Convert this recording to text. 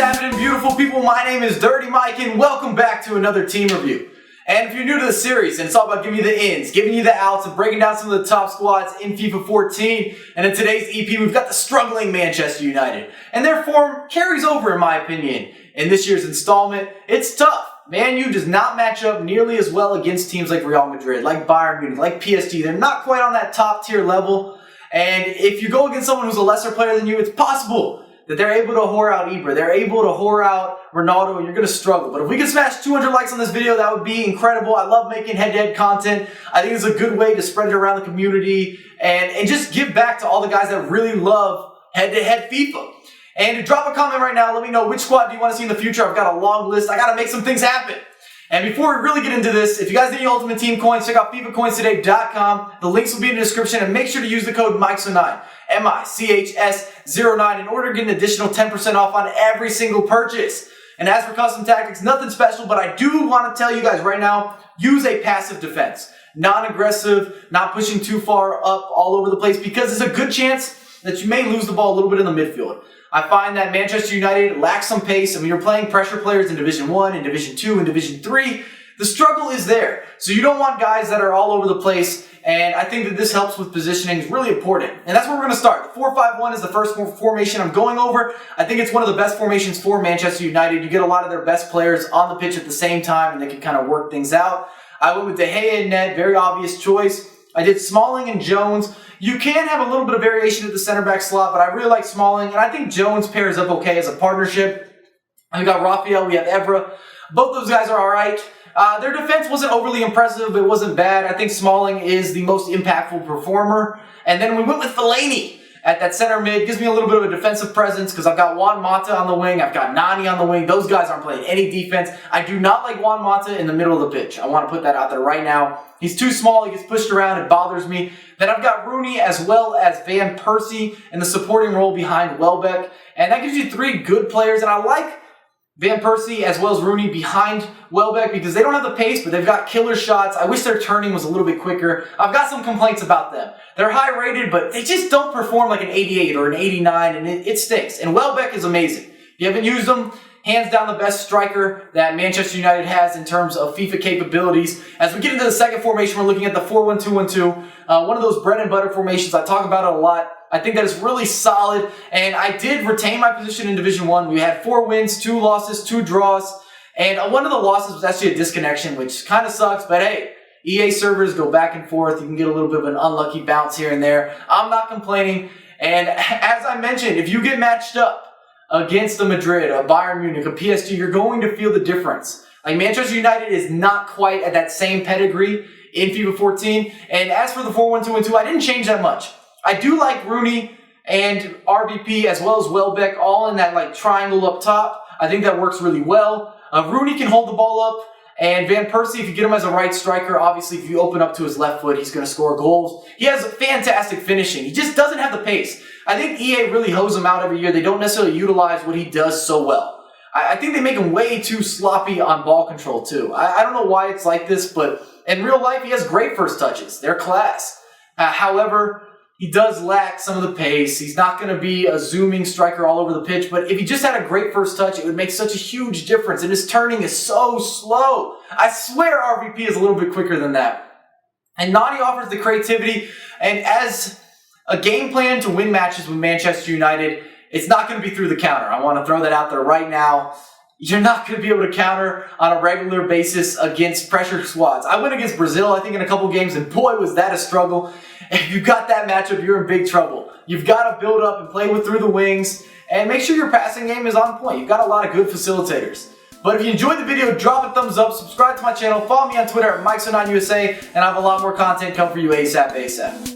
happening, beautiful people? My name is Dirty Mike and welcome back to another team review. And if you're new to the series, and it's all about giving you the ins, giving you the outs, and breaking down some of the top squads in FIFA 14. And in today's EP, we've got the struggling Manchester United. And their form carries over, in my opinion. In this year's installment, it's tough. Man U does not match up nearly as well against teams like Real Madrid, like Bayern Munich, like PSG. They're not quite on that top tier level. And if you go against someone who's a lesser player than you, it's possible that they're able to whore out Ibra, they're able to whore out Ronaldo, and you're going to struggle. But if we can smash 200 likes on this video, that would be incredible. I love making head-to-head content. I think it's a good way to spread it around the community and just give back to all the guys that really love head-to-head FIFA. And drop a comment right now. Let me know which squad do you want to see in the future. I've got a long list. I got to make some things happen. And before we really get into this, if you guys need Ultimate Team coins, check out FIFAcoinstoday.com. The links will be in the description, and make sure to use the code MICHS09, M-I-C-H-S-09, in order to get an additional 10% off on every single purchase. And as for custom tactics, nothing special, but I do want to tell you guys right now, use a passive defense. Non-aggressive, not pushing too far up all over the place, because there's a good chance that you may lose the ball a little bit in the midfield. I find that Manchester United lacks some pace, and when you're playing pressure players in Division 1, in Division 2, in Division 3, the struggle is there. So you don't want guys that are all over the place, and I think that this helps with positioning. Is really important. And that's where we're going to start. The 4-5-1 is the first formation I'm going over. I think it's one of the best formations for Manchester United. You get a lot of their best players on the pitch at the same time, and they can kind of work things out. I went with De Gea in net, very obvious choice. I did Smalling and Jones. You can have a little bit of variation at the center back slot, but I really like Smalling, and I think Jones pairs up okay as a partnership. We got Raphael, we have Evra. Both those guys are all right. Their defense wasn't overly impressive. It wasn't bad. I think Smalling is the most impactful performer. And then we went with Fellaini at that center mid. Gives me a little bit of a defensive presence because I've got Juan Mata on the wing. I've got Nani on the wing. Those guys aren't playing any defense. I do not like Juan Mata in the middle of the pitch. I want to put that out there right now. He's too small. He gets pushed around. It bothers me. Then I've got Rooney as well as Van Persie in the supporting role behind Welbeck. And that gives you three good players. And I like Van Persie as well as Rooney behind Welbeck because they don't have the pace, but they've got killer shots. I wish their turning was a little bit quicker. I've got some complaints about them. They're high rated, but they just don't perform like an 88 or an 89, and it stinks. And Welbeck is amazing. If you haven't used him, hands down the best striker that Manchester United has in terms of FIFA capabilities. As we get into the second formation, we're looking at the 4-1-2-1-2. One of those bread and butter formations. I talk about it a lot. I think that is really solid, and I did retain my position in Division 1. We had 4 wins, 2 losses, 2 draws, and one of the losses was actually a disconnection, which kind of sucks, but hey, EA servers go back and forth. You can get a little bit of an unlucky bounce here and there. I'm not complaining, and as I mentioned, if you get matched up against a Madrid, a Bayern Munich, a PSG, you're going to feel the difference. Like, Manchester United is not quite at that same pedigree in FIFA 14, and as for the 4-1-2-1-2, I didn't change that much. I do like Rooney and RBP as well as Welbeck all in that like triangle up top. I think that works really well. Rooney can hold the ball up, and Van Persie, if you get him as a right striker, obviously if you open up to his left foot, he's going to score goals. He has fantastic finishing. He just doesn't have the pace. I think EA really hose him out every year. They don't necessarily utilize what he does so well. I think they make him way too sloppy on ball control too. I don't know why it's like this, but in real life, he has great first touches. They're class. However, he does lack some of the pace. He's not going to be a zooming striker all over the pitch, but if he just had a great first touch, it would make such a huge difference, and his turning is so slow. I swear RVP is a little bit quicker than that. And Nani offers the creativity, and as a game plan to win matches with Manchester United, it's not going to be through the counter. I want to throw that out there right now. You're not going to be able to counter on a regular basis against pressure squads. I went against Brazil, I think, in a couple games, and boy, was that a struggle. If you got that matchup, you're in big trouble. You've got to build up and play with through the wings, and make sure your passing game is on point. You've got a lot of good facilitators. But if you enjoyed the video, drop a thumbs up, subscribe to my channel, follow me on Twitter at MICHS09USA, and I have a lot more content coming for you ASAP.